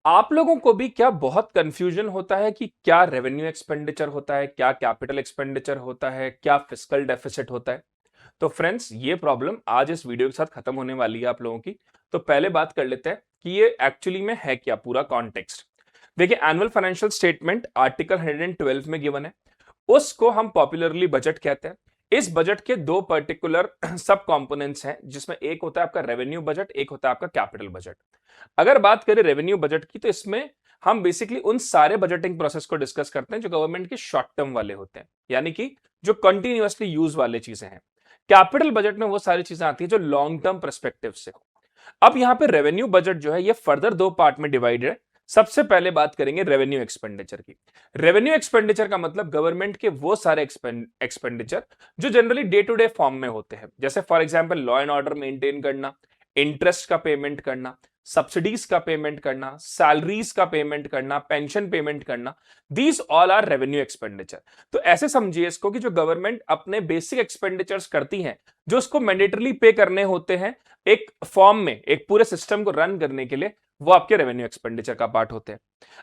आप लोगों को भी क्या बहुत कंफ्यूजन होता है कि क्या रेवेन्यू एक्सपेंडिचर होता है, क्या कैपिटल एक्सपेंडिचर होता है, क्या फिस्कल डेफिसिट होता है? तो फ्रेंड्स, ये प्रॉब्लम आज इस वीडियो के साथ खत्म होने वाली है आप लोगों की। तो पहले बात कर लेते हैं कि ये एक्चुअली में है क्या, पूरा कॉन्टेक्स्ट। देखिए, एनुअल फाइनेंशियल स्टेटमेंट आर्टिकल 112 में गिवन है। उसको हम पॉपुलरली बजट कहते हैं। इस बजट के दो पर्टिकुलर सब कंपोनेंट्स हैं, जिसमें एक होता है आपका रेवेन्यू बजट, एक होता है आपका कैपिटल बजट। अगर बात करें रेवेन्यू बजट की, तो इसमें हम बेसिकली उन सारे बजटिंग प्रोसेस को डिस्कस करते हैं जो गवर्नमेंट के शॉर्ट टर्म वाले होते हैं, यानी कि जो कंटिन्यूअसली यूज वाले चीजें हैं। कैपिटल बजट में वो सारी चीजें आती है जो लॉन्ग टर्म परस्पेक्टिव से हो। अब यहां पे रेवेन्यू बजट जो है ये फर्दर दो पार्ट में डिवाइडेड है। सबसे पहले बात करेंगे रेवेन्यू एक्सपेंडिचर की। रेवेन्यू एक्सपेंडिचर का मतलब गवर्नमेंट के वो सारे एक्सपेंडिचर जो generally day to day form में होते हैं, जैसे for example law and order maintain करना, इंटरेस्ट का पेमेंट करना, सब्सिडीज का पेमेंट करना, सैलरीज का पेमेंट करना, पेंशन पेमेंट करना। These all are revenue expenditure. तो ऐसे समझिए इसको कि जो गवर्नमेंट अपने बेसिक एक्सपेंडिचर्स करती है, जो उसको मैंडेटरली पे करने होते हैं एक फॉर्म में, एक पूरे सिस्टम को रन करने के लिए, वो आपके रेवेन्यू एक्सपेंडिचर का पार्ट होते हैं।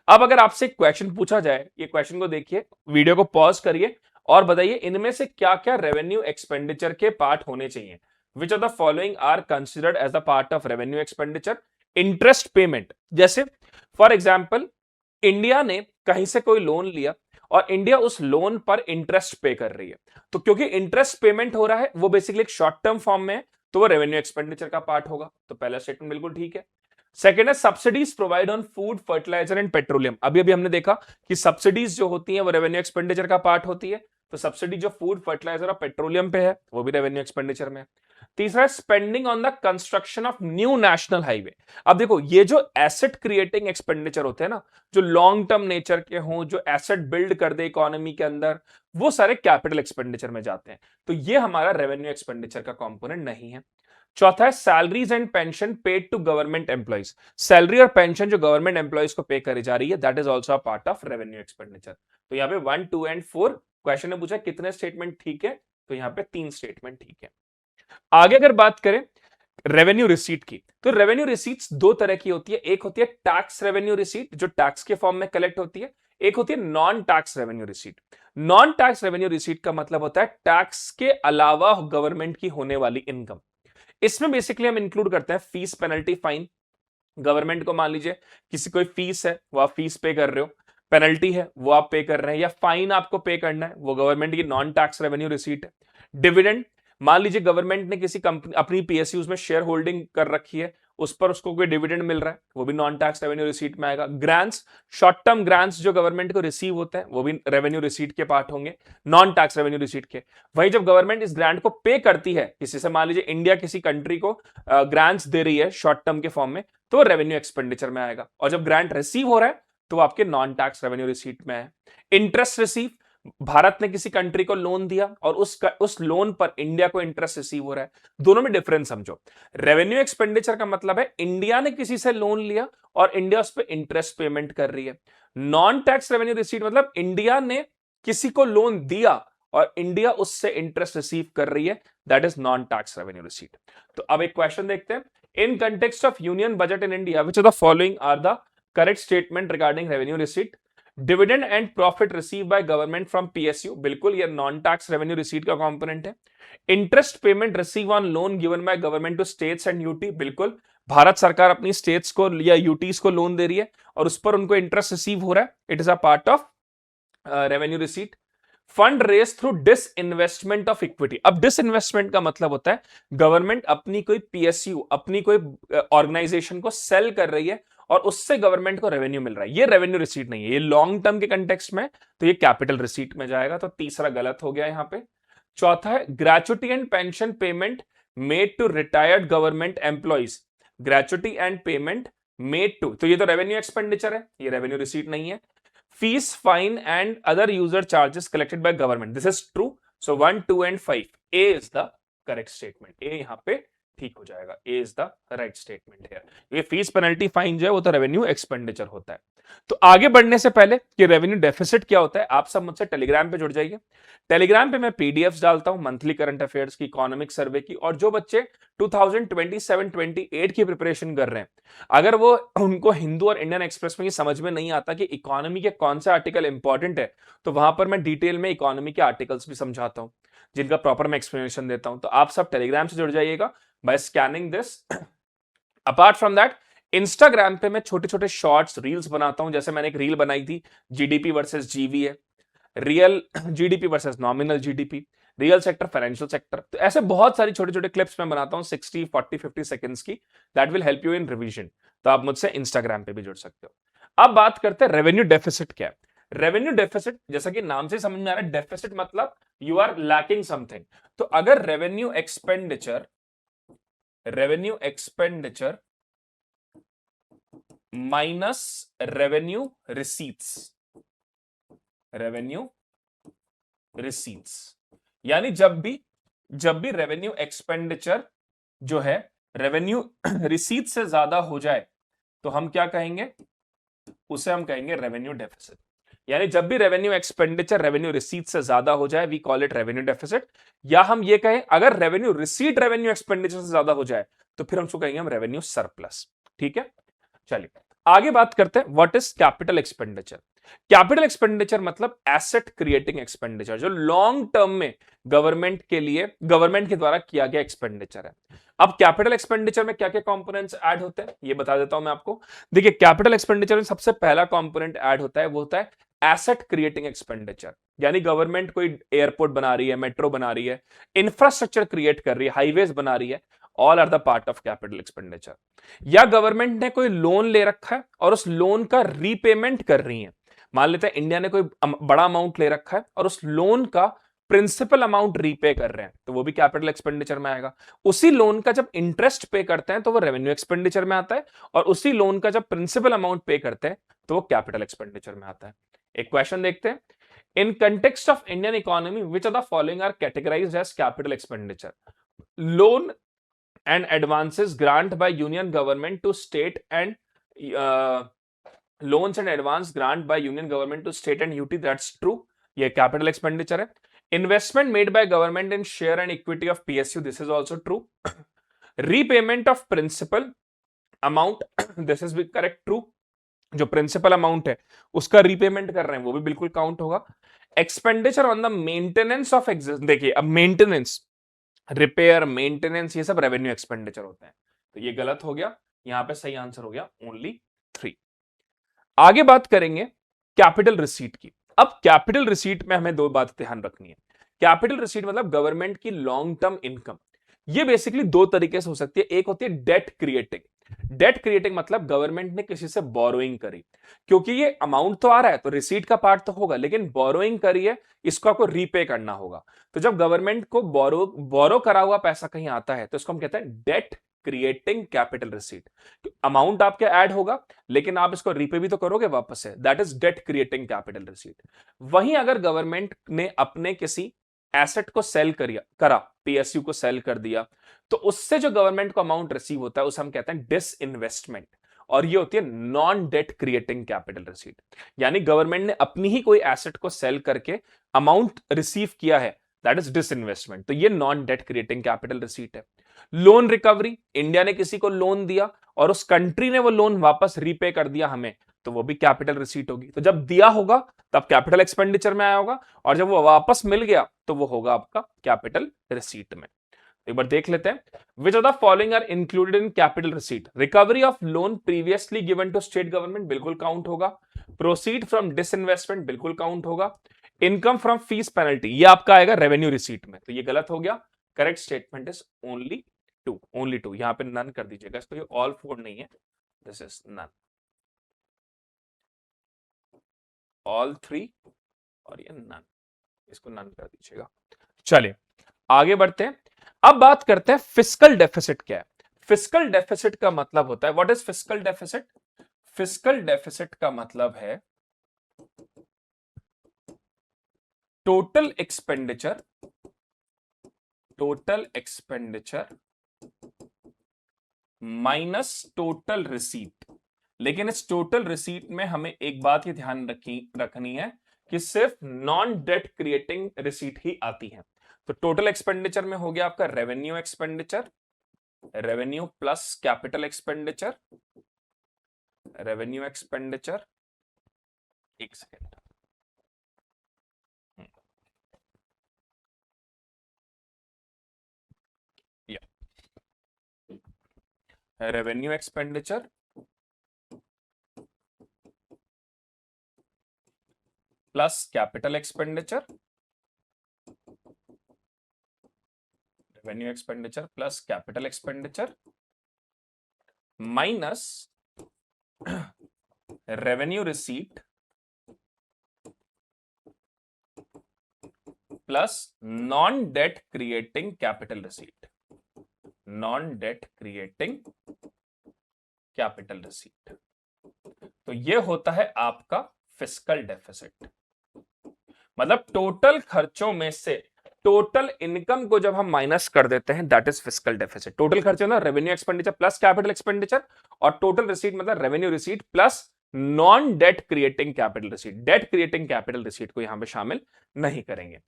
अब अगर आपसे एक क्वेश्चन पूछा जाए, ये क्वेश्चन को देखिए, वीडियो को पॉज करिए और बताइए इनमें से क्या क्या रेवेन्यू एक्सपेंडिचर के पार्ट होने चाहिए। Which of the following are considered as the part of revenue expenditure? Interest payment, जैसे फॉर एग्जाम्पल इंडिया ने कहीं से कोई लोन लिया और इंडिया उस लोन पर इंटरेस्ट पे कर रही है, तो क्योंकि इंटरेस्ट पेमेंट हो रहा है, वो बेसिकली एक शॉर्ट टर्म फॉर्म में है, तो वो रेवेन्यू एक्सपेंडिचर का पार्ट होगा। तो पहला स्टेटमेंट बिल्कुल ठीक है। सेकेंड है subsidies provide on food, fertiliser and petroleum. अभी अभी हमने देखा कि सब्सिडीज जो होती हैं वो रेवेन्यू एक्सपेंडिचर का पार्ट होती है। तो सब्सिडी जो फूड, फर्टिलाइजर और पेट्रोलियम पे है, वो भी रेवेन्यू एक्सपेंडिचर में है। तीसरा है spending on the construction of new national highway. अब देखो, ये जो एसेट क्रिएटिंग एक्सपेंडिचर होते हैं ना, जो लॉन्ग टर्म नेचर के हों, जो एसेट बिल्ड कर दे इकोनॉमी के अंदर, वो सारे कैपिटल एक्सपेंडिचर में जाते हैं। तो ये हमारा रेवेन्यू एक्सपेंडिचर का कंपोनेंट नहीं है। चौथा है salaries and pension paid to government employees. Salary और पेंशन जो गवर्नमेंट एम्प्लॉइज को पे करी जा रही है, that is also a part of revenue expenditure. तो यहाँ पे 1, 2 एंड 4 क्वेश्चन ने पूछा कितने स्टेटमेंट ठीक है, तो यहाँ पे 3 स्टेटमेंट ठीक है। आगे अगर बात करें रेवेन्यू रिसीट की, तो रेवेन्यू रिसीट्स दो तरह की होती है। एक होती है टैक्स रेवेन्यू रिसीट, जो टैक्स के फॉर्म में कलेक्ट होती है। एक होती है non tax revenue receipt. Non tax revenue receipt का मतलब होता है टैक्स के अलावा गवर्नमेंट की होने वाली इनकम। इसमें बेसिकली हम इंक्लूड करते हैं फीस, पेनल्टी, फाइन। गवर्नमेंट को मान लीजिए किसी कोई फीस है, वो आप फीस पे कर रहे हो, पेनल्टी है वो आप पे कर रहे हैं, या फाइन आपको पे करना है, वो गवर्नमेंट की नॉन टैक्स रेवेन्यू रिसीट है। डिविडेंड, मान लीजिए गवर्नमेंट ने किसी कंपनी, अपनी पीएसयूज में शेयर होल्डिंग कर रखी है, उस पर उसको कोई डिविडेंड मिल रहा है, वो भी नॉन टैक्स रेवेन्यू रिसीट में आएगा। ग्रांट्स, शॉर्ट टर्म ग्रांट्स जो गवर्नमेंट को रिसीव होते हैं, वो भी रेवेन्यू रिसीट के पार्ट होंगे, नॉन टैक्स रेवेन्यू रिसीट के। वहीं जब गवर्नमेंट इस ग्रांट को पे करती है किसी से, मान लीजिए इंडिया किसी कंट्री को ग्रांट्स दे रही है शॉर्ट टर्म के फॉर्म में, तो वो रेवेन्यू एक्सपेंडिचर में आएगा। और जब ग्रांट रिसीव हो रहा है, तो आपके नॉन टैक्स रेवेन्यू रिसीट में है। इंटरेस्ट रिसीव, भारत ने किसी कंट्री को लोन दिया और उस लोन पर इंडिया को इंटरेस्ट रिसीव हो रहा है। दोनों में डिफरेंस समझो। रेवेन्यू एक्सपेंडिचर का मतलब है इंडिया ने किसी से लोन लिया और इंडिया उस पर इंटरेस्ट पेमेंट कर रही है। नॉन टैक्स रेवेन्यू रिसीट मतलब इंडिया ने किसी को लोन दिया और इंडिया उससे इंटरेस्ट रिसीव कर रही है, that is non tax revenue receipt. तो अब एक क्वेश्चन देखते हैं। In context of union budget in India, which of the following are the correct statement regarding revenue receipt? Dividend and profit receive by government from PSU, बिल्कुल ये non tax revenue receipt का component है। Interest payment receive on loan given by government to states and UT, बिल्कुल भारत सरकार अपनी states को या UTs को लोन दे रही है और उस पर उनको इंटरेस्ट रिसीव हो रहा है, it is a part of revenue receipt. Fund raise through disinvestment of equity. अब डिसइन्वेस्टमेंट का मतलब होता है गवर्नमेंट अपनी कोई पीएसयू, अपनी कोई ऑर्गेनाइजेशन को सेल कर रही है और उससे गवर्नमेंट को रेवेन्यू मिल रहा है। ये रेवेन्यू रिसीट नहीं है, ये लॉन्ग टर्म के कंटेक्स्ट में, तो ये कैपिटल रिसीट में जाएगा। तो तीसरा गलत हो गया यहां पे। चौथा है gratuity and pension payment made to retired government employees. Gratuity and payment made to, तो ये तो रेवेन्यू एक्सपेंडिचर है, ये रेवेन्यू रिसीट नहीं है। Fees, fine and other user charges collected by government, this is true. So 1, 2 and 5 A is the correct statement. A यहां पे ठीक हो जाएगा। A is the right statement है। ये फीस पेनल्टी फाइन जो है वो तो रेवेन्यू एक्सपेंडिचर होता है। तो आगे बढ़ने से पहले कि रेवेन्यू डेफिसिट क्या होता है, आप सब मुझसे टेलीग्राम पे जुड़ जाइए। टेलीग्राम पे मैं पीडीएफ्स डालता हूं मंथली करंट अफेयर्स की, इकोनॉमिक सर्वे की, और जो बच्चे 2027-28 की प्रिपरेशन कर रहे हैं, अगर वो उनको हिंदू और इंडियन एक्सप्रेस में ये समझ में नहीं आता कि इकोनॉमी के कौन सा आर्टिकल इंपॉर्टेंट है, तो वहां पर मैं डिटेल में इकोनॉमी के आर्टिकल्स भी समझाता हूं, जिनका प्रॉपर मैं एक्सप्लेनेशन देता हूं। तो आप सब टेलीग्राम से जुड़ जाइएगा by scanning this. Apart from that, Instagram पे मैं छोटे छोटे शॉर्ट्स रील्स बनाता हूं। जैसे मैंने एक रील बनाई थी, GDP versus GVA, real GDP versus nominal GDP, real sector financial sector. तो ऐसे बहुत सारी छोटे छोटे क्लिप्स मैं बनाता हूं 60 40 50 सेकंड्स की, that will help you in revision. तो आप मुझसे इंस्टाग्राम पे भी जुड़ सकते हो। अब बात करते हैं रेवेन्यू डेफिसिट क्या है। रेवेन्यू डेफिसिट, जैसा कि नाम से समझ में आ रहा है, डेफिसिट मतलब यू आर लैकिंग समथिंग। तो अगर revenue expenditure minus revenue receipts, यानी जब भी रेवेन्यू एक्सपेंडिचर जो है रेवेन्यू रिसीट से ज्यादा हो जाए, तो हम क्या कहेंगे, उसे हम कहेंगे रेवेन्यू डेफिसिट। यानी जब भी रेवेन्यू एक्सपेंडिचर रेवेन्यू रिसीट से ज्यादा हो जाए, we call it revenue deficit. या हम ये कहें, अगर रेवेन्यू रिसीट रेवेन्यू एक्सपेंडिचर से ज्यादा हो जाए, तो फिर हम उसको कहेंगे हम रेवेन्यू सरप्लस। ठीक है, चलिए आगे बात करते हैं what is capital expenditure. Capital expenditure मतलब एसेट क्रिएटिंग एक्सपेंडिचर, जो लॉन्ग टर्म में गवर्नमेंट के द्वारा किया गया एक्सपेंडिचर है। अब कैपिटल एक्सपेंडिचर में क्या क्या कंपोनेंट्स ऐड होते हैं ये बता देता हूं मैं आपको। देखिए, कैपिटल एक्सपेंडिचर में सबसे पहला कंपोनेंट ऐड होता है, वो होता है एसेट क्रिएटिंग एक्सपेंडिचर। यानी गवर्नमेंट कोई एयरपोर्ट बना रही है, मेट्रो बना रही है, इंफ्रास्ट्रक्चर क्रिएट कर रही है, हाईवेज बना रही है, all are the part of capital expenditure. या गवर्नमेंट ने कोई लोन ले रखा है और उस लोन का रीपेमेंट कर रही है। मान लेते हैं इंडिया ने कोई बड़ा अमाउंट ले रखा है और उस लोन का प्रिंसिपल अमाउंट रीपे कर रहे हैं, तो वो भी कैपिटल एक्सपेंडिचर में आएगा। उसी लोन का जब इंटरेस्ट पे करते हैं तो वो रेवेन्यू एक्सपेंडिचर में आता है, और उसी लोन का जब प्रिंसिपल अमाउंट पे करते हैं तो वो कैपिटल एक्सपेंडिचर में आता है। एक क्वेश्चन देखते हैं, in context of Indian economy which are the following are categorised as capital expenditure? Loan and advances grant by union government to state and loans and advance grant by union government to state and UT, that's true, ये capital expenditure है। Investment made by government in share and equity of PSU, this is also true। Repayment of principal amount, this is correct, true। जो principal amount है उसका repayment कर रहे हैं वो भी बिल्कुल काउंट होगा। Expenditure on the maintenance of exist, देखिए अब मेंटेनेंस, रिपेयर, मेंटेनेंस, ये सब रेवेन्यू एक्सपेंडिचर होते हैं, तो ये गलत हो गया। यहां पे सही आंसर हो गया ओनली 3। आगे बात करेंगे कैपिटल रिसीट की। अब कैपिटल रिसीट में हमें दो बात ध्यान रखनी है। कैपिटल रिसीट मतलब गवर्नमेंट की लॉन्ग टर्म इनकम। ये बेसिकली दो तरीके से हो सकती है। एक होती है डेट क्रिएटिंग। डेट क्रिएटिंग मतलब गवर्नमेंट ने किसी से बोरोइंग करी, क्योंकि ये अमाउंट तो आ रहा है तो रिसीट का पार्ट तो होगा, लेकिन बोरोइंग करी है, इसको आपको रीपे करना होगा। तो जब गवर्नमेंट को बोरो करा हुआ पैसा कहीं आता है तो इसको हम कहते हैं debt creating capital receipt. Amount आपके ऐड होगा लेकिन आप इसको रीपे भी तो करोगे वापस से, that is debt creating capital receipt. वहीं अगर गवर्नमेंट ने अपने किसी एसेट को सेल करा, पीएसयू को सेल कर दिया, तो उससे जो गवर्नमेंट को अमाउंट रिसीव होता है उसे हम कहते हैं डिसइन्वेस्टमेंट, और ये होती है non debt creating capital receipt. यानी गवर्नमेंट ने अपनी ही कोई एसेट को सेल करके अमाउंट रिसीव किया है, दैट इज डिसइन्वेस्टमेंट, तो ये non debt creating capital receipt है। लोन रिकवरी, इंडिया ने किसी को लोन दिया और उस कंट्री ने वो लोन वापस रीपे कर दिया हमें, तो वो भी कैपिटल रिसीट होगी। तो जब दिया होगा तब कैपिटल एक्सपेंडिचर में आया होगा, और जब वो वापस मिल गया तो वो होगा आपका कैपिटल रिसीट में। एक बार देख लेते हैं, which of the following are included in capital receipt? Recovery of loan previously given to state government, बिल्कुल काउंट होगा। प्रोसीड फ्रॉम डिसइन्वेस्टमेंट, बिल्कुल काउंट होगा। इनकम फ्रॉम फीस पेनल्टी, ये आपका आएगा रेवेन्यू रिसीट में, तो ये गलत हो गया। Correct statement is only two, यहां पे नन कर दीजिएगा इसको, ये ऑल फोर नहीं है, दिस इज नन, ऑल 3 और ये नन, इसको नन कर दीजिएगा। चलिए आगे बढ़ते हैं। अब बात करते हैं फिस्कल डेफिसिट क्या है। फिस्कल डेफिसिट का मतलब होता है, what is fiscal deficit? Fiscal deficit का मतलब है total expenditure minus total receipt. लेकिन इस टोटल रिसीट में हमें एक बात ही ध्यान रखनी है कि सिर्फ नॉन डेट क्रिएटिंग रिसीट ही आती है। तो टोटल एक्सपेंडिचर में हो गया आपका revenue expenditure, revenue plus capital expenditure, revenue expenditure, एक second, revenue expenditure plus capital expenditure, revenue expenditure plus capital expenditure minus revenue receipt plus non debt creating capital receipt, non debt creating capital receipt. तो ये होता है आपका fiscal deficit. मतलब total खर्चों में से टोटल इनकम को जब हम माइनस कर देते हैं that is fiscal deficit. Total खर्चे ना revenue expenditure plus capital expenditure, और टोटल रिसीट मतलब revenue receipt plus non debt creating capital receipt. Debt creating capital receipt को यहां पे शामिल नहीं करेंगे।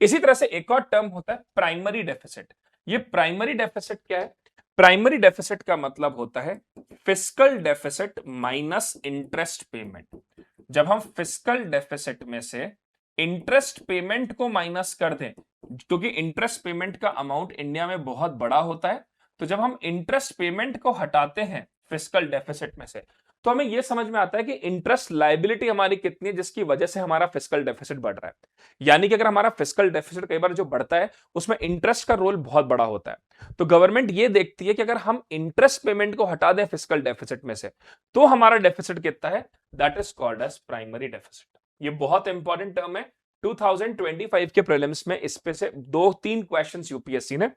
इसी तरह से एक और टर्म होता है प्राइमरी डेफिसिट। ये प्राइमरी डेफिसिट क्या है? प्राइमरी डेफिसिट का मतलब होता है fiscal deficit minus interest payment. जब हम फिस्कल डेफिसिट में से इंटरेस्ट पेमेंट को माइनस कर दें, क्योंकि इंटरेस्ट पेमेंट का अमाउंट इंडिया में बहुत बड़ा होता है, तो जब हम इंटरेस्ट पेमेंट को हटाते हैं फिस्कल डेफिसिट में से, तो हमें यह समझ में आता है कि इंटरेस्ट लायबिलिटी हमारी कितनी है, जिसकी वजह से हमारा फिस्कल डेफिसिट बढ़ रहा है। यानी कि अगर हमारा फिस्कल डेफिसिट कई बार जो बढ़ता है उसमें इंटरेस्ट का रोल बहुत बड़ा होता है, तो गवर्नमेंट ये देखती है कि अगर हम इंटरेस्ट पेमेंट को हटा दें फिस्कल डेफिसिट में से तो हमारा डेफिसिट कितना है, that is called as primary deficit. ये बहुत इंपॉर्टेंट टर्म है। 2025 के प्रीलिम्स में इस पे से 2-3 क्वेश्चंस यूपीएससी ने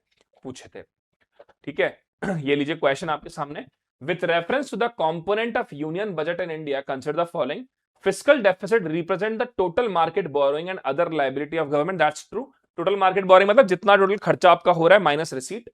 पूछे थे। ठीक है, ये लीजिए क्वेश्चन आपके सामने। With reference to the component of union budget in India consider the following. Fiscal deficit represent the total market borrowing and other liability of government. That's true. Total market borrowing मतलब जितना total खर्चा आपका हो रहा है minus receipt.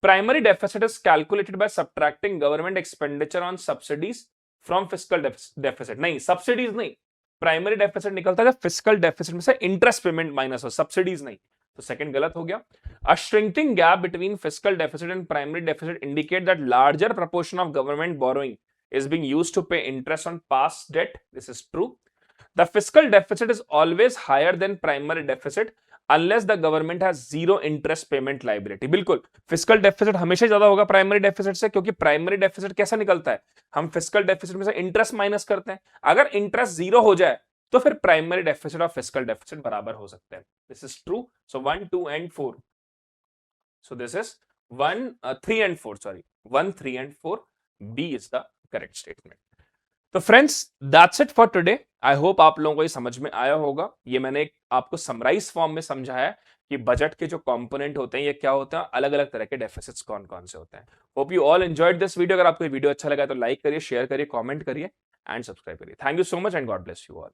Primary deficit is calculated by subtracting government expenditure on subsidies from fiscal deficit. नहीं, subsidies नहीं, primary deficit निकलता है फिस्कल डेफिसिट में से इंटरेस्ट पेमेंट माइनस हो, सब्सिडीज नहीं। तो सेकंड गलत हो गया। A shrinking gap between fiscal deficit and primary deficit indicate that larger proportion of government borrowing is being used to pay interest on past debt. This is true. The fiscal deficit is always higher than primary deficit unless the government has zero interest payment liability. बिल्कुल, fiscal deficit हमेशा ज्यादा होगा primary deficit से, क्योंकि primary deficit कैसा निकलता है, हम फिस्कल डेफिसिट में से इंटरेस्ट माइनस करते हैं। अगर इंटरेस्ट जीरो हो जाए तो फिर प्राइमरी डेफिसिट और फिस्कल डेफिसिट बराबर हो सकते हैं। This is true. So 1, 2 and 4. So this is 1, 3 and 4. Sorry, 1, 3 and 4. B is the correct statement. तो friends that's it for today. I hope आप लोगों को ये समझ में आया होगा। ये मैंने आपको समराइज फॉर्म में समझाया कि बजट के जो कंपोनेंट होते हैं ये क्या होते हैं, अलग अलग तरह के डेफिसिट्स कौन कौन से होते हैं। Hope you all enjoyed this video. अगर आपको ये वीडियो अच्छा लगा तो लाइक करिए, शेयर करिए, कमेंट करिए एंड सब्सक्राइब करिए। Thank you so much and God bless you all.